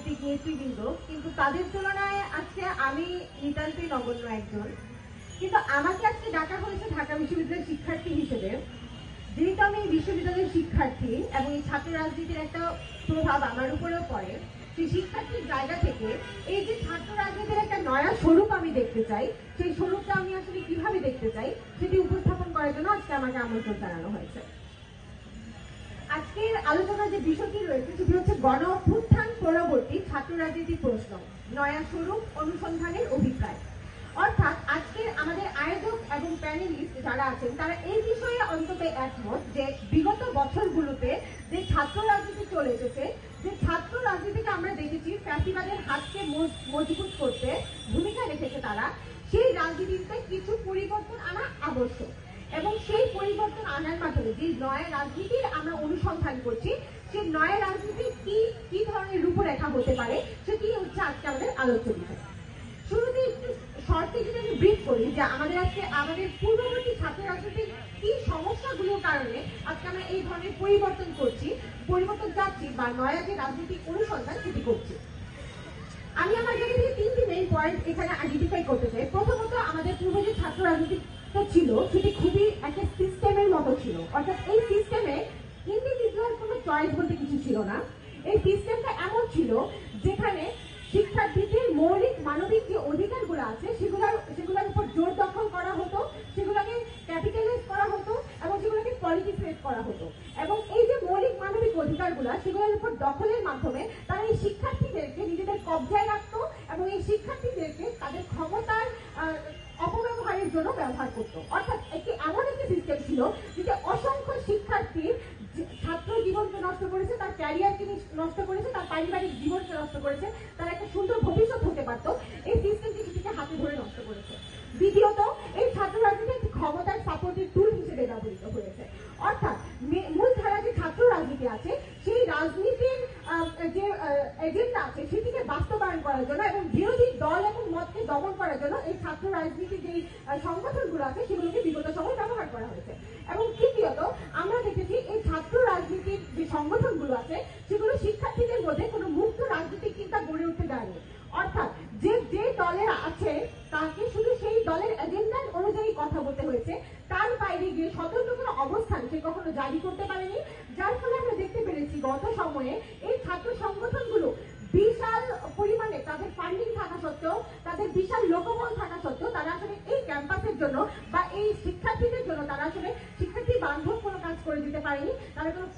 রাজনৈতিক নেতৃবৃন্দ, কিন্তু তাদের তুলনায় আজকে আমি নিতান্তই নগণ্য একজন। কিন্তু আমাকে আজকে ডাকা হয়েছে ঢাকা বিশ্ববিদ্যালয়ের শিক্ষার্থী হিসেবে, যেহেতু আমি বিশ্ববিদ্যালয়ের শিক্ষার্থী এবং এই ছাত্র রাজনীতির একটা প্রভাব আমার উপরেও পড়ে, সেই শিক্ষার্থীর জায়গা থেকে এই যে ছাত্র রাজনীতির একটা নয়া স্বরূপ আমি দেখতে চাই, সেই স্বরূপটা আমি আসলে কিভাবে দেখতে চাই সেটি উপস্থাপন করার জন্য আজকে আমাকে আমন্ত্রণ জানানো হয়েছে। আজকের আলোচনার যে বিষয়টি রয়েছে সেটি হচ্ছে গণ অভ্যুত্থান পরবর্তী ছাত্র রাজনীতির প্রশ্ন, নয়া স্বরূপ অনুসন্ধানের অভিপ্রায়। অর্থাৎ আজকের আমাদের আয়োজক এবং প্যানেলিস্ট যারা আছেন তারা এই বিষয়ে অন্তত একমত যে বিগত বছরগুলোতে যে ছাত্র রাজনীতি চলে এসেছে, যে ছাত্র রাজনীতিকে আমরা দেখেছি ফ্যাসিবাদের হাতকে মজবুত করতে ভূমিকা রেখেছে তারা, সেই রাজনীতিতে কিছু পরিবর্তন আনা আবশ্যক এবং সেই পরিবর্তন আনার মাধ্যমে যে নয়া রাজনীতির আমরা অনুসন্ধান করছি, সেই নয়া রাজনীতি কি ধরনের রূপরেখা হতে পারে সেটি হচ্ছে আজকে আমাদের আলোচ্য বিষয়। শুরুতে একটু শর্টে যদি আমি ব্রিফ করি যে আমাদের পূর্ববর্তী ছাত্র রাজনীতির কি সমস্যাগুলোর কারণে আজকে আমরা এই ধরনের পরিবর্তন যাচ্ছি বা নয়া যে রাজনীতিক অনুসন্ধান সেটি করছি। আমি আমার জায়গা থেকে তিনটি মেইন পয়েন্ট এখানে আইডেন্টিফাই করতে চাই। প্রথমত, আমাদের পূর্ব যে ছাত্র রাজনীতিটা ছিল সেটি খুবই একটা সিস্টেমের মতো ছিল, অর্থাৎ এই সিস্টেমে ইন্ডিভিজুয়াল কোনো চয়েস বলতে কিছু ছিল না। এই সিস্টেমটা এমন ছিল যেখানে শিক্ষার্থীদের মৌলিক মানবিক যে অধিকারগুলো আছে সেগুলোর উপর জোর দখল করা হতো, সেগুলোকে ক্যাপিটালাইজ করা হতো এবং সেগুলোকে পলিটিসাইজ করা হতো। এবং এই যে মৌলিক মানবিক অধিকারগুলো সেগুলোর উপর দখলের মাধ্যমে তারা এই শিক্ষার্থীদেরকে নিজেদের কবজায় রাখতো এবং এই শিক্ষার্থীদেরকে তাদের ক্ষমতার অপব্যবহারের জন্য ব্যবহার করতো। অর্থাৎ এমন একটি সিস্টেম ছিল যেটা অসংখ্য শিক্ষার্থীর ছাত্র জীবনকে নষ্ট করেছে, তার ক্যারিয়ারকে নষ্ট করেছে, তার পারিবারিক জীবনকে নষ্ট করেছে, তার একটা সুন্দর ভবিষ্যৎ হতে পারত, এই সিস্টেমটি সেটিকে হাতে ধরে নষ্ট করেছে। দ্বিতীয়ত, এই ছাত্র রাজনীতি একটি ক্ষমতার সাপোর্টের টুল হিসেবে ব্যবহৃত হয়েছে। অর্থাৎ মূলধারা যে ছাত্র রাজনীতি আছে সেই রাজনীতির যে এজেন্ডা আছে সেটিকে বাস্তবায়ন করার জন্য এবং বিরোধী দল এবং মতকে দমন করার জন্য এই ছাত্র রাজনীতির যে সংগঠনগুলো আছে সেগুলোকে বিগত সময় ব্যবহার করা হয়েছে। এবং তৃতীয়ত, আমরা দেখেছি এই ছাত্র রাজনীতির যে সংগঠনগুলো আছে সেগুলো শিক্ষার্থীদের মধ্যে কোনো মুক্ত রাজনৈতিক চিন্তা গড়ে উঠতে দেয়নি। অর্থাৎ যে দলের আছে তাকে শুধু সেই দলের এজেন্ডা অনুযায়ী কথা বলতে হয়েছে, তার বাইরে গিয়ে স্বতন্ত্র কোনো অবস্থান সে কখনো জারি করতে পারেনি। যার ফলে আমরা দেখতে পেরেছি গত সময়ে এই ছাত্র সংগঠনগুলো বিশাল পরিমাণে তাদের ফান্ডিং থাকা সত্ত্বেও, তাদের বিশাল লোকবল থাকা সত্ত্বেও তারা আসলে এই ক্যাম্পাসের জন্য বা এই শিক্ষার্থীদের জন্য তারা আসলে শিক্ষার্থী বান্ধব কোনো কাজ করে দিতে পারেনি। তারা কোনো